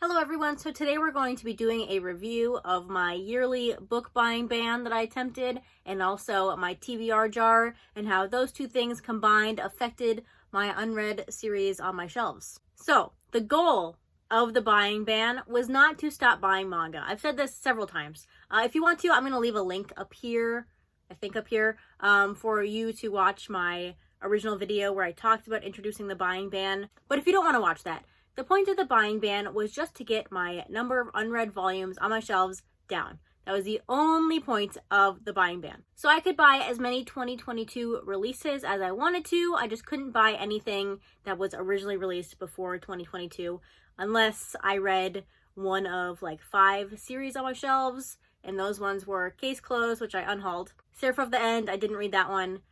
Hello everyone, so today we're going to be doing a review of my yearly book buying ban that I attempted and also my TBR jar and how those two things combined affected my unread series on my shelves. So, the goal of the buying ban was not to stop buying manga. I've said this several times. If you want to, I'm going to leave a link up here, for you to watch my original video where I talked about introducing the buying ban. But if you don't want to watch that, the point of the buying ban was just to get my number of unread volumes on my shelves down. That was the only point of the buying ban. So I could buy as many 2022 releases as I wanted to. I just couldn't buy anything that was originally released before 2022 unless I read one of like 5 series on my shelves, and those ones were Case Closed, which I unhauled. Seraph of the End, I didn't read that one.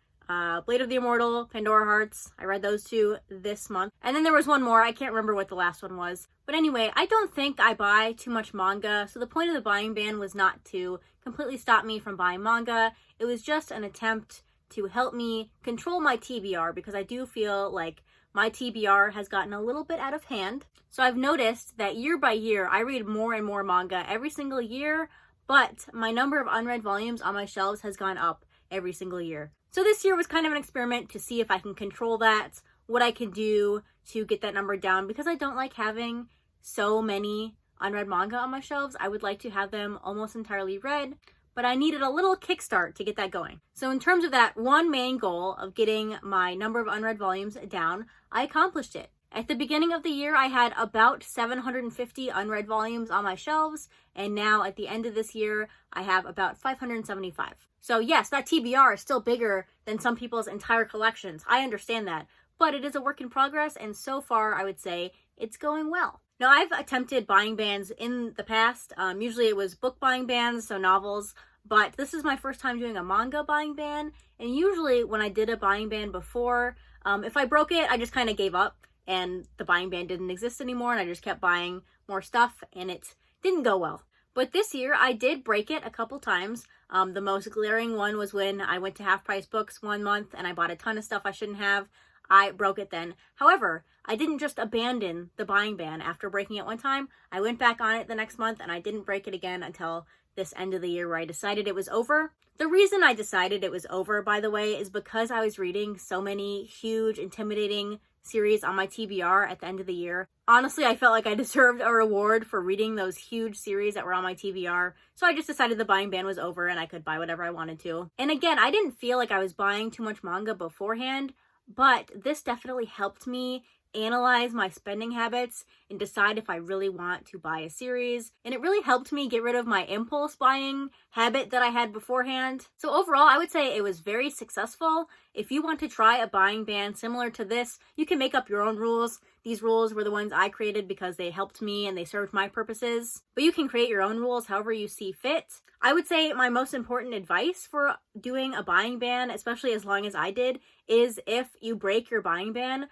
Blade of the Immortal, Pandora Hearts, I read those 2 this month. And then there was one more, I can't remember what the last one was. But anyway, I don't think I buy too much manga, so the point of the buying ban was not to completely stop me from buying manga. It was just an attempt to help me control my TBR, because I do feel like my TBR has gotten a little bit out of hand. So I've noticed that year by year, I read more and more manga every single year, but my number of unread volumes on my shelves has gone up every single year. So this year was kind of an experiment to see if I can control that, what I can do to get that number down, because I don't like having so many unread manga on my shelves. I would like to have them almost entirely read, but I needed a little kickstart to get that going. So in terms of that one main goal of getting my number of unread volumes down, I accomplished it. At the beginning of the year, I had about 750 unread volumes on my shelves, and now at the end of this year, I have about 575. So yes, that TBR is still bigger than some people's entire collections. I understand that, but it is a work in progress, and so far, I would say it's going well. Now, I've attempted buying bans in the past. Usually it was book buying bans, so novels, but this is my first time doing a manga buying ban, and usually when I did a buying ban before, if I broke it, I just kind of gave up, and the buying ban didn't exist anymore, and I just kept buying more stuff, and it didn't go well. But this year, I did break it a couple times. The most glaring one was when I went to Half Price Books one month and I bought a ton of stuff I shouldn't have. I broke it then. However, I didn't just abandon the buying ban after breaking it one time. I went back on it the next month and I didn't break it again until this end of the year where I decided it was over. The reason I decided it was over, by the way, is because I was reading so many huge, intimidating series on my TBR at the end of the year. Honestly, I felt like I deserved a reward for reading those huge series that were on my TBR, so I just decided the buying ban was over and I could buy whatever I wanted to. And again, I didn't feel like I was buying too much manga beforehand, but this definitely helped me analyze my spending habits and decide if I really want to buy a series. And it really helped me get rid of my impulse buying habit that I had beforehand. So overall, I would say it was very successful. If you want to try a buying ban similar to this, you can make up your own rules. These rules were the ones I created because they helped me and they served my purposes. But you can create your own rules however you see fit. I would say my most important advice for doing a buying ban, especially as long as I did, is if you break your buying ban,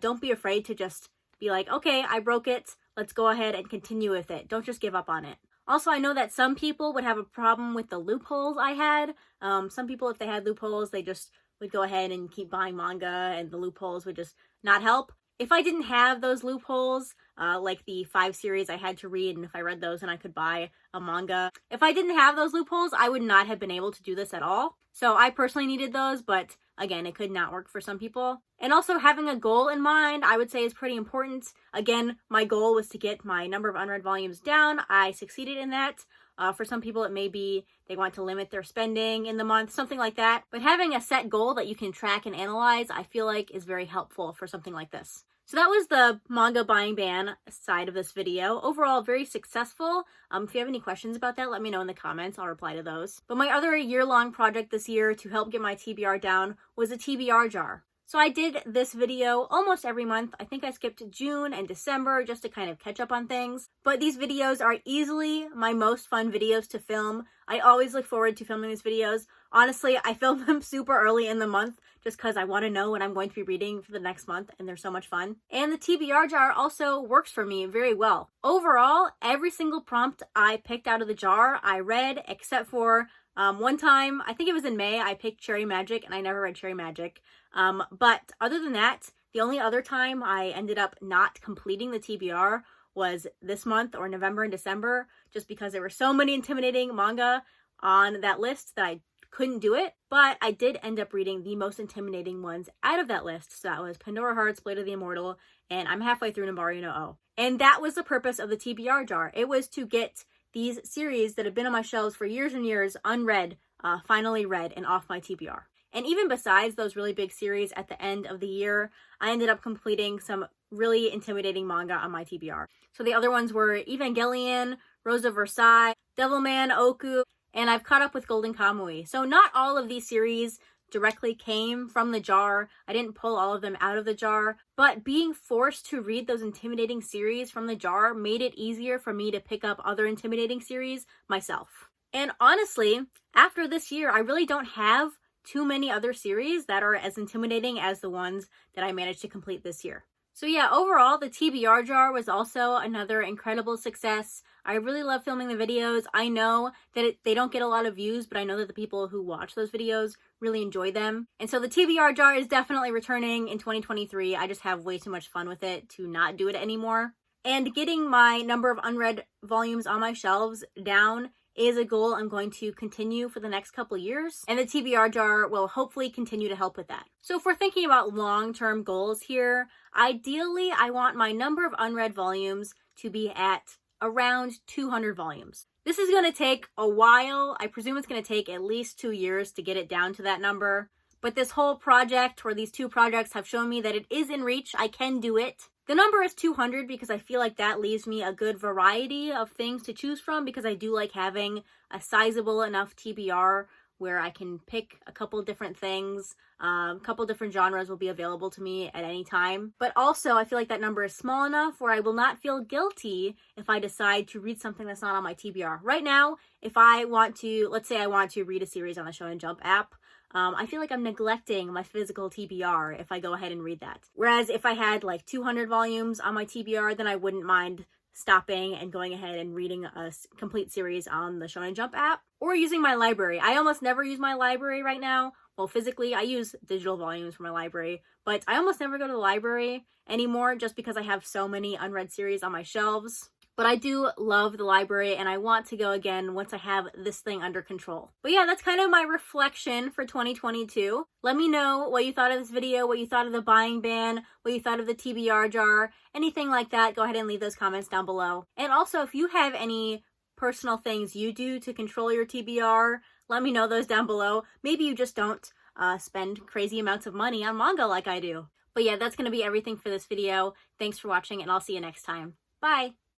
don't be afraid to just be like, okay, I broke it. Let's go ahead and continue with it. Don't just give up on it. Also, I know that some people would have a problem with the loopholes I had. Some people, if they had loopholes, they just would go ahead and keep buying manga and the loopholes would just not help. If I didn't have those loopholes, like the 5 series I had to read, and if I read those and I could buy a manga, if I didn't have those loopholes, I would not have been able to do this at all. So I personally needed those, but again, it could not work for some people. And also having a goal in mind, I would say, is pretty important. Again, my goal was to get my number of unread volumes down. I succeeded in that. For some people, it may be they want to limit their spending in the month, something like that. But having a set goal that you can track and analyze, I feel like is very helpful for something like this. So that was the manga buying ban side of this video. Overall, very successful. If you have any questions about that, let me know in the comments. I'll reply to those. But my other year-long project this year to help get my TBR down was a TBR jar. So I did this video almost every month. I think I skipped June and December just to kind of catch up on things. But these videos are easily my most fun videos to film. I always look forward to filming these videos. Honestly, I film them super early in the month just because I want to know what I'm going to be reading for the next month, and they're so much fun. And the TBR jar also works for me very well. Overall, every single prompt I picked out of the jar, I read, except for one time, I think it was in May, I picked Cherry Magic, and I never read Cherry Magic. But other than that, the only other time I ended up not completing the TBR was this month or November and December, just because there were so many intimidating manga on that list that I couldn't do it. But I did end up reading the most intimidating ones out of that list. So that was Pandora Hearts, Blade of the Immortal, and I'm halfway through Nambaru no O. And that was the purpose of the TBR jar. It was to get these series that have been on my shelves for years and years unread, finally read and off my TBR. And even besides those really big series at the end of the year, I ended up completing some really intimidating manga on my TBR. So the other ones were Evangelion, Rose of Versailles, Devilman, Oku, and I've caught up with Golden Kamui. So not all of these series directly came from the jar. I didn't pull all of them out of the jar, but being forced to read those intimidating series from the jar made it easier for me to pick up other intimidating series myself. And honestly, after this year, I really don't have too many other series that are as intimidating as the ones that I managed to complete this year. So yeah, overall, the TBR jar was also another incredible success. I really love filming the videos. I know that they don't get a lot of views, but I know that the people who watch those videos really enjoy them. And so the TBR jar is definitely returning in 2023. I just have way too much fun with it to not do it anymore. And getting my number of unread volumes on my shelves down is a goal I'm going to continue for the next couple years, and the TBR jar will hopefully continue to help with that. So if we're thinking about long-term goals here, ideally I want my number of unread volumes to be at around 200 volumes. This is going to take a while. I presume it's going to take at least 2 years to get it down to that number. But this whole project, or these two projects, have shown me that it is in reach. I can do it. The number is 200 because I feel like that leaves me a good variety of things to choose from, because I do like having a sizable enough TBR where I can pick a couple different things. A couple different genres will be available to me at any time. But also, I feel like that number is small enough where I will not feel guilty if I decide to read something that's not on my TBR. Right now, if I want to, let's say I want to read a series on the Shonen Jump app, I feel like I'm neglecting my physical TBR if I go ahead and read that. Whereas if I had like 200 volumes on my TBR, then I wouldn't mind stopping and going ahead and reading a complete series on the Shonen Jump app, or using my library. I almost never use my library right now. Well, physically, I use digital volumes for my library, but I almost never go to the library anymore just because I have so many unread series on my shelves. But I do love the library, and I want to go again once I have this thing under control. But yeah, that's kind of my reflection for 2022. Let me know what you thought of this video, what you thought of the buying ban, what you thought of the TBR jar, anything like that. Go ahead and leave those comments down below. And also, if you have any personal things you do to control your TBR, let me know those down below. Maybe you just don't spend crazy amounts of money on manga like I do. But yeah, that's going to be everything for this video. Thanks for watching, and I'll see you next time. Bye!